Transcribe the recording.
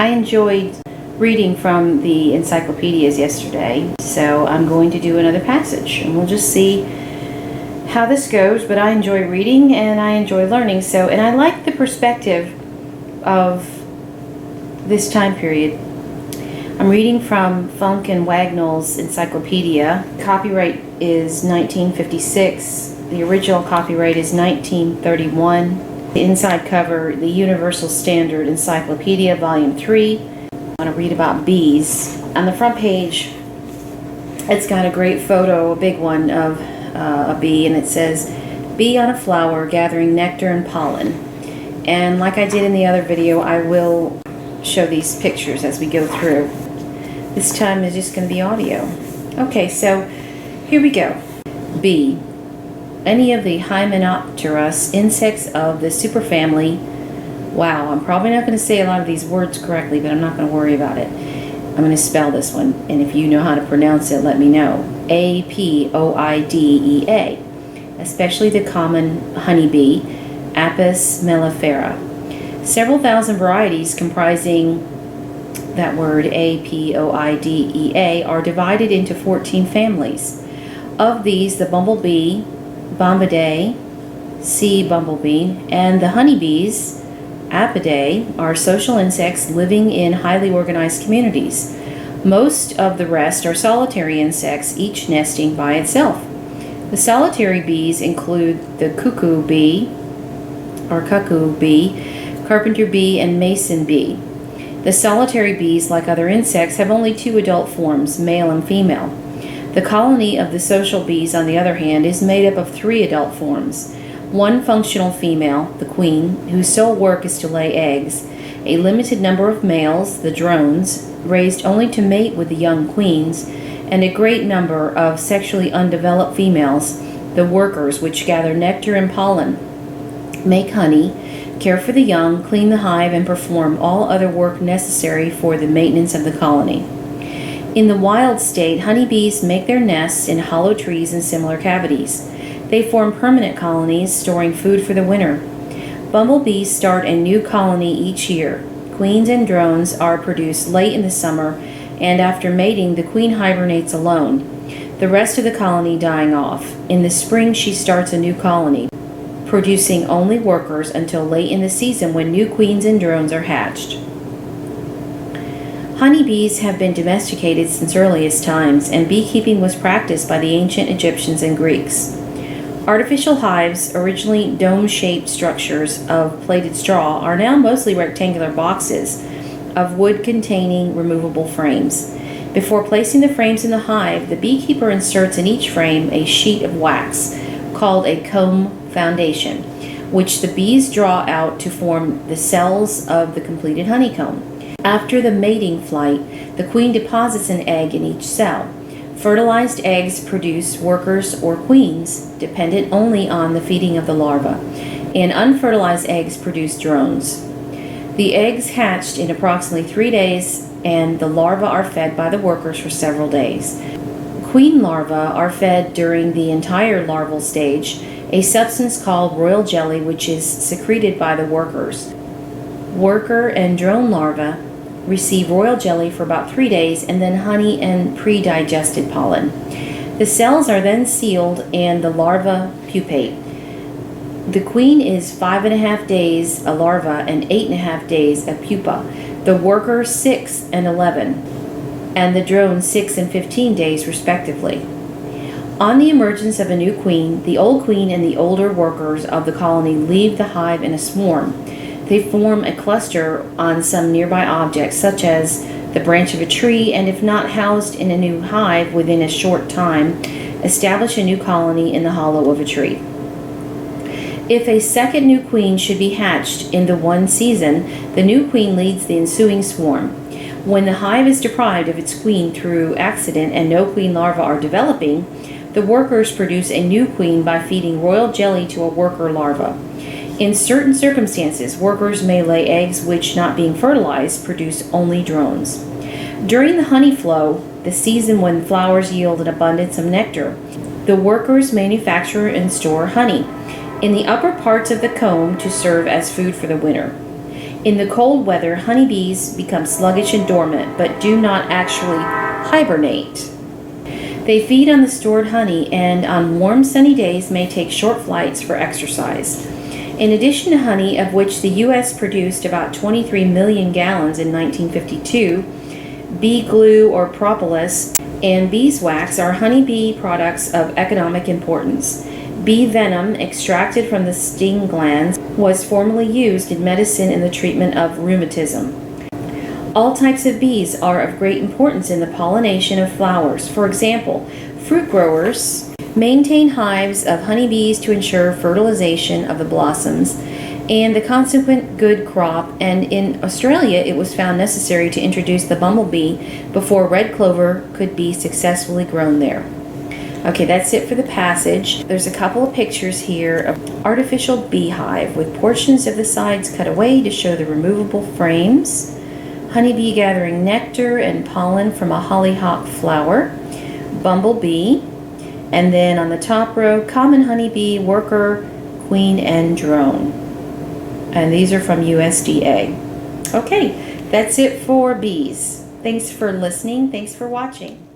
I enjoyed reading from the encyclopedias yesterday, so I'm going to do another passage, and we'll just see how this goes. But I enjoy reading and I enjoy learning, and I like the perspective of this time period. I'm reading from Funk and Wagnalls Encyclopedia. Copyright is 1956. The original copyright is 1931. The inside cover, the Universal Standard Encyclopedia, Volume 3. I want to read about bees. On the front page, it's got a great photo, a big one, of a bee, and it says, "Bee on a flower gathering nectar and pollen." And like I did in the other video, I will show these pictures as we go through. This time is just going to be audio. Okay, so here we go. Bee. Any of the Hymenopterous insects of the superfamily. Wow, I'm probably not going to say a lot of these words correctly, but I'm not going to worry about it. I'm going to spell this one, and if you know how to pronounce it, let me know. Apoidea, especially the common honeybee, Apis mellifera. Several thousand varieties comprising that word Apoidea are divided into 14 families. Of these, the bumblebee, Bombidae, sea bumblebee, and the honeybees, Apidae, are social insects living in highly organized communities. Most of the rest are solitary insects, each nesting by itself. The solitary bees include the cuckoo bee, carpenter bee, and mason bee. The solitary bees, like other insects, have only 2 adult forms, male and female. The colony of the social bees, on the other hand, is made up of 3 adult forms. 1 functional female, the queen, whose sole work is to lay eggs, a limited number of males, the drones, raised only to mate with the young queens, and a great number of sexually undeveloped females, the workers, which gather nectar and pollen, make honey, care for the young, clean the hive, and perform all other work necessary for the maintenance of the colony. In the wild state, honeybees make their nests in hollow trees and similar cavities. They form permanent colonies, storing food for the winter. Bumblebees start a new colony each year. Queens and drones are produced late in the summer, and after mating, the queen hibernates alone, the rest of the colony dying off. In the spring, she starts a new colony, producing only workers until late in the season when new queens and drones are hatched. Honeybees have been domesticated since earliest times, and beekeeping was practiced by the ancient Egyptians and Greeks. Artificial hives, originally dome-shaped structures of plaited straw, are now mostly rectangular boxes of wood containing removable frames. Before placing the frames in the hive, the beekeeper inserts in each frame a sheet of wax called a comb foundation, which the bees draw out to form the cells of the completed honeycomb. After the mating flight, the queen deposits an egg in each cell. Fertilized eggs produce workers or queens, dependent only on the feeding of the larva, and unfertilized eggs produce drones. The eggs hatched in approximately 3 days, and the larvae are fed by the workers for several days. Queen larvae are fed during the entire larval stage, a substance called royal jelly, which is secreted by the workers. Worker and drone larvae receive royal jelly for about 3 days, and then honey and pre-digested pollen. The cells are then sealed and the larvae pupate. The queen is 5.5 days a larva and 8.5 days a pupa. The worker 6 and 11, and the drone 6 and 15 days respectively. On the emergence of a new queen, the old queen and the older workers of the colony leave the hive in a swarm. They form a cluster on some nearby object, such as the branch of a tree, and if not housed in a new hive within a short time, establish a new colony in the hollow of a tree. If a second new queen should be hatched in the one season, the new queen leads the ensuing swarm. When the hive is deprived of its queen through accident and no queen larvae are developing, the workers produce a new queen by feeding royal jelly to a worker larva. In certain circumstances, workers may lay eggs which, not being fertilized, produce only drones. During the honey flow, the season when flowers yield an abundance of nectar, the workers manufacture and store honey in the upper parts of the comb to serve as food for the winter. In the cold weather, honeybees become sluggish and dormant, but do not actually hibernate. They feed on the stored honey and on warm sunny days may take short flights for exercise. In addition to honey, of which the U.S. produced about 23 million gallons in 1952, bee glue or propolis and beeswax are honeybee products of economic importance. Bee venom extracted from the sting glands was formerly used in medicine in the treatment of rheumatism. All types of bees are of great importance in the pollination of flowers. For example, fruit growers maintain hives of honeybees to ensure fertilization of the blossoms and the consequent good crop, and in Australia it was found necessary to introduce the bumblebee before red clover could be successfully grown there. Okay, that's it for the passage. There's a couple of pictures here of artificial beehive with portions of the sides cut away to show the removable frames. Honeybee gathering nectar and pollen from a hollyhock flower. Bumblebee. And then on the top row, common honeybee, worker, queen, and drone. And these are from USDA. Okay, that's it for bees. Thanks for listening. Thanks for watching.